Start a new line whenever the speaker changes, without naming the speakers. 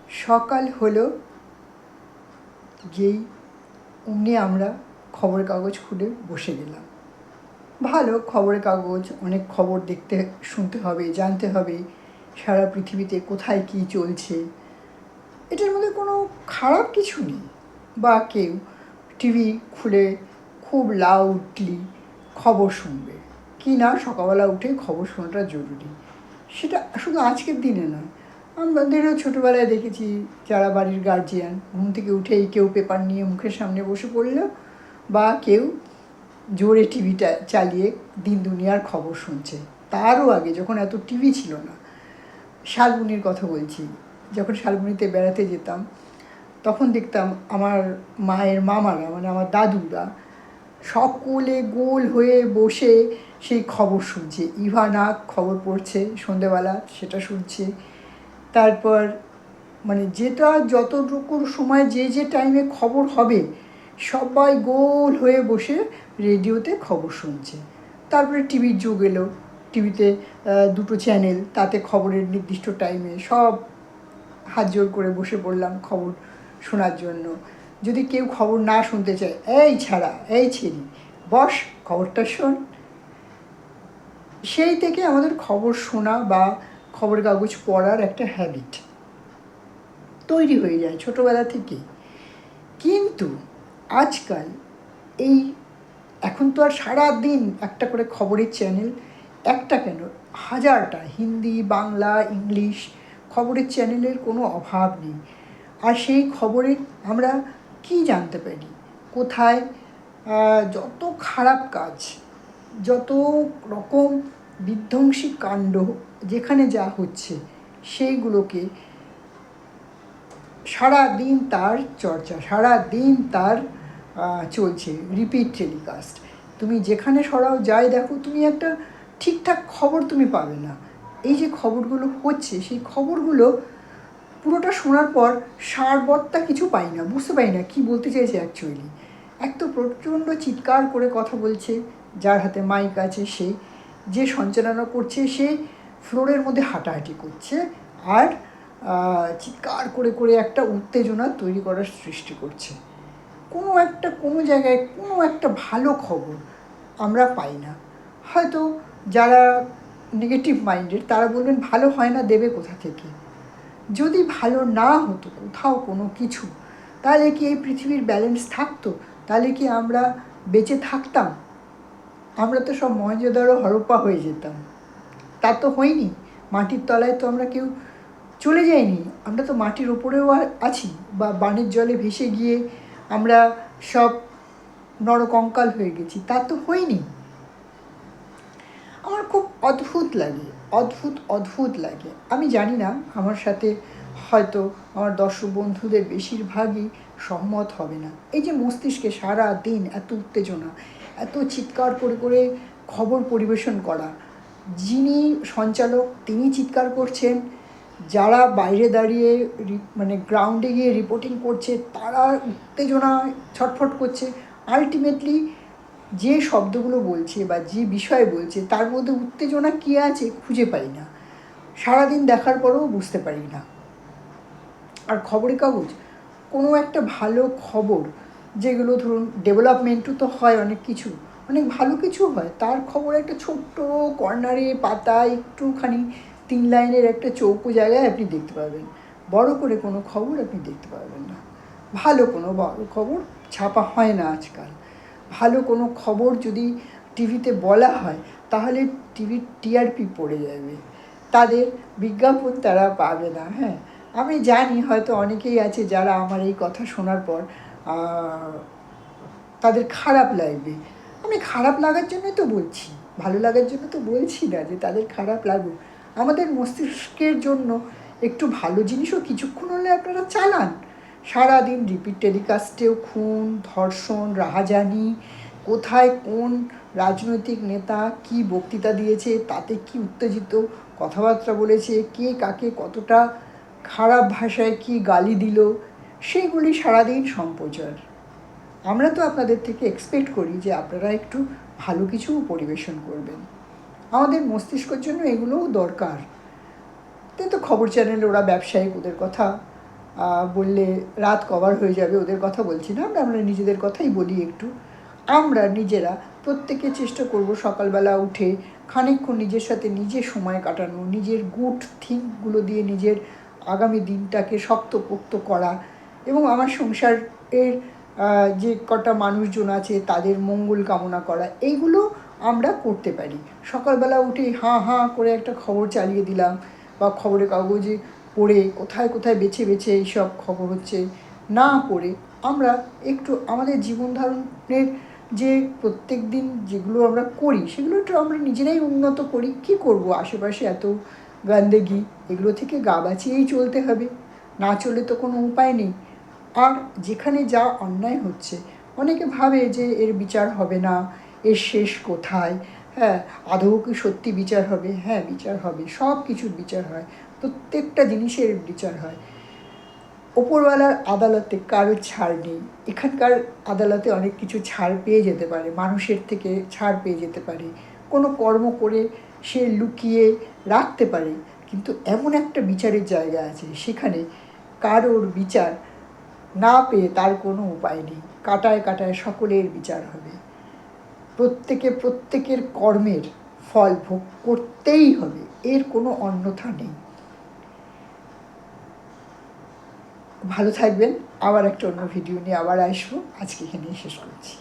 সকাল হলো, যেই অমনি আমরা খবরের কাগজ খুলে বসে গেলাম। ভালো, খবরের কাগজ, অনেক খবর দেখতে শুনতে হবে, জানতে হবে সারা পৃথিবীতে কোথায় কী চলছে। এটার মধ্যে কোনো খারাপ কিছু নেই। বা কেউ টিভি খুলে খুব লাউডলি খবর শুনবে কি না, সকালবেলা উঠে খবর শোনাটা জরুরি। সেটা শুধু আজকের দিনে নয়, আমাদেরও ছোটোবেলায় দেখেছি যারা বাড়ির গার্জিয়ান ঘুম থেকে উঠেই কেউ পেপার নিয়ে মুখের সামনে বসে পড়ল, বা কেউ জোরে টিভিটা চালিয়ে দিন দুনিয়ার খবর শুনছে। তারও আগে যখন এত টিভি ছিল না, শালবনির কথা বলছি, যখন শালবনিতে বেড়াতে যেতাম তখন দেখতাম আমার মায়ের মামারা, মানে আমার দাদুরা সকলে গোল হয়ে বসে সেই খবর শুনছে। ইভানা খবর পড়ছে সন্ধেবেলা, সেটা শুনছে। তারপর মানে যেটা যতটুকু সময় যে টাইমে খবর হবে সবাই গোল হয়ে বসে রেডিওতে খবর শুনছে। তারপরে টিভির যুগ এলো, টিভিতে দুটো চ্যানেল, তাতে খবরের নির্দিষ্ট টাইমে সব হাত জোর করে বসে পড়লাম খবর শোনার জন্য। যদি কেউ খবর না শুনতে চায়, এই ছাড়া, এই ছেড়ি, বস খবরটা শোন। সেই থেকে আমাদের খবর শোনা বা খবরের কাগজ পড়ার একটা হ্যাবিট তৈরি হয়ে যায় ছোটোবেলা থেকেই। কিন্তু আজকাল এখন তো আর সারাদিন একটা করে খবরের চ্যানেল, একটা কেন হাজারটা, হিন্দি, বাংলা, ইংলিশ খবরের চ্যানেলের কোনো অভাব নেই। আর সেই খবরে আমরা কি জানতে পারি, কোথায় যত খারাপ কাজ, যত রকম বিধ্বংসী কাণ্ড যেখানে যা হচ্ছে, সেইগুলোকে সারাদিন তার চর্চা, সারাদিন তার চলছে রিপিট টেলিকাস্ট। তুমি যেখানে সরাও যাই দেখো, তুমি একটা ঠিকঠাক খবর তুমি পাবে না। এই যে খবরগুলো হচ্ছে, সেই খবরগুলো পুরোটা শোনার পর সারবত্তা কিছু পাই না, বুঝতে পারি না কী বলতে চাইছে অ্যাকচুয়ালি। এক তো প্রচণ্ড চিৎকার করে কথা বলছে, যার হাতে মাইক আছে সে, যে সঞ্চালনা করছে সে ফ্লোরের মধ্যে হাঁটাহাঁটি করছে, আর চিৎকার করে করে একটা উত্তেজনা তৈরি করার সৃষ্টি করছে। কোনো জায়গায় কোনো একটা ভালো খবর আমরা পাই না। হয়তো যারা নেগেটিভ মাইন্ডের তারা বলবেন ভালো হয় না, দেবে কোথা থেকে। যদি ভালো না হতো কোথাও কোনো কিছু, তাহলে কি এই পৃথিবীর ব্যালেন্স থাকতো? তাহলে কি আমরা বেঁচে থাকতাম? আমরা তো সব মহেঞ্জোদারো হরপ্পা হয়ে যেতাম। তা তো হয়নি। মাটির তলায় তো আমরা কেউ চলে যাইনি, আমরা তো মাটির ওপরেও আছি, বা বানের জলে ভেসে গিয়ে আমরা সব নরকঙ্কাল হয়ে গেছি, তা তো হয়নি। আমার খুব অদ্ভুত লাগে। আমি জানি না, আমার সাথে হয়তো আমার দর্শক বন্ধুদের বেশিরভাগই সহমত হবে না। এই যে মস্তিষ্কে সারা দিন এত উত্তেজনা, এত চিৎকার করে করে খবর পরিবেশন করা, যিনি সঞ্চালক তিনি চিৎকার করছেন, যারা বাইরে দাঁড়িয়ে মানে গ্রাউন্ডে গিয়ে রিপোর্টিং করছে তারা উত্তেজনায় ছটফট করছে, আলটিমেটলি যে শব্দগুলো বলছে বা যে বিষয় বলছে তার মধ্যে উত্তেজনা কী আছে খুঁজে পাই না, সারাদিন দেখার পরেও বুঝতে পারি না। আর খবরের কাগজ, কোনো একটা ভালো খবর, যেগুলো ধরুন ডেভেলপমেন্টও তো হয়, অনেক ভালো কিছু হয়, তার খবর একটা ছোট্ট কর্নারে পাতায় একটুখানি 3 লাইনের একটা চৌকো জায়গায় আপনি দেখতে পাবেন। বড় করে কোনো খবর আপনি দেখতে পাবেন না। ভালো কোনো বড় খবর ছাপা হয় না আজকাল। ভালো কোনো খবর যদি টিভিতে বলা হয় তাহলে টিভির টিআরপি পড়ে যাবে, তাদের বিজ্ঞাপন তারা পাবে না। হ্যাঁ, আমি জানি হয়তো অনেকেই আছে যারা আমার এই কথা শোনার পর তাদের খারাপ লাগবে। আমি খারাপ লাগার জন্যই তো বলছি, ভালো লাগার জন্য তো বলছি না যে তাদের খারাপ লাগুক। আমাদের মস্তিষ্কের জন্য একটু ভালো জিনিসও কিছুক্ষণ হলে আপনারা চালান। সারাদিন রিপিট টেলিকাস্টেও খুন, ধর্ষণ, রাহাজানি, কোথায় কোন রাজনৈতিক নেতা কী বক্তৃতা দিয়েছে, তাতে কি উত্তেজিত কথাবার্তা বলেছে, কে কাকে কতটা খারাপ ভাষায় কি গালি দিল, সেগুলি সারাদিন সম্প্রচার। আমরা তো আপনাদের থেকে এক্সপেক্ট করি যে আপনারা একটু ভালো কিছু পরিবেশন করবেন। আমাদের মস্তিষ্কের জন্য এগুলোও দরকার। কিন্তু খবর চ্যানেলে ওরা ব্যবসায়িক, ওদের কথা বললে রাত কভার হয়ে যাবে, ওদের কথা বলছি না, আমরা নিজেদের কথাই বলি একটু। আমরা নিজেরা প্রত্যেকে চেষ্টা করব সকালবেলা উঠে খানিকক্ষণ নিজের সাথে নিজে সময় কাটানো, নিজের গুড থিঙ্কগুলো দিয়ে নিজের আগামী দিনটাকে শক্তপোক্ত করা, এবং আমার সংসারের যে কটা মানুষজন আছে তাদের মঙ্গল কামনা করা, এইগুলো আমরা করতে পারি। সকালবেলা উঠেই হাঁ হাঁ করে একটা খবর চালিয়ে দিলাম, বা খবরের কাগজে পড়ে কোথায় কোথায় বেছে বেছে এইসব খবর হচ্ছে না পড়ে আমরা একটু আমাদের জীবন ধারণের যে প্রত্যেক দিন যেগুলো আমরা করি সেগুলো একটু আমরা নিজেরাই উন্নত করি। কী করবো, আশেপাশে এত গন্দেগি, এগুলো থেকে গা বাঁচিয়েই চলতে হবে, না চলে তো কোনো উপায় নেই। আর যেখানে যা অন্যায় হচ্ছে, অনেকে ভাবে যে এর বিচার হবে না, এর শেষ কোথায়, হ্যাঁ আদৌ কি সত্যি বিচার হবে? হ্যাঁ বিচার হবে, সব কিছুর বিচার হয়, প্রত্যেকটা জিনিসের বিচার হয়। ওপরওয়ালার আদালতে কারো ছাড় নেই। এখানকার আদালতে অনেক কিছু ছাড় পেয়ে যেতে পারে, মানুষের থেকে ছাড় পেয়ে যেতে পারে, কোনো কর্ম করে সে লুকিয়ে রাখতে পারে, কিন্তু এমন একটা বিচারের জায়গা আছে সেখানে কারোর বিচার না পেয়ে তার কোনো উপায় নেই, কাটায় কাটায় সকলের বিচার হবে। প্রত্যেকের কর্মের ফল ভোগ করতেই হবে, এর কোনো অন্যথা নেই। ভালো থাকবেন, আবার একটা অন্য ভিডিও নিয়ে আবার আসবো। আজকে এখানেই শেষ করছি।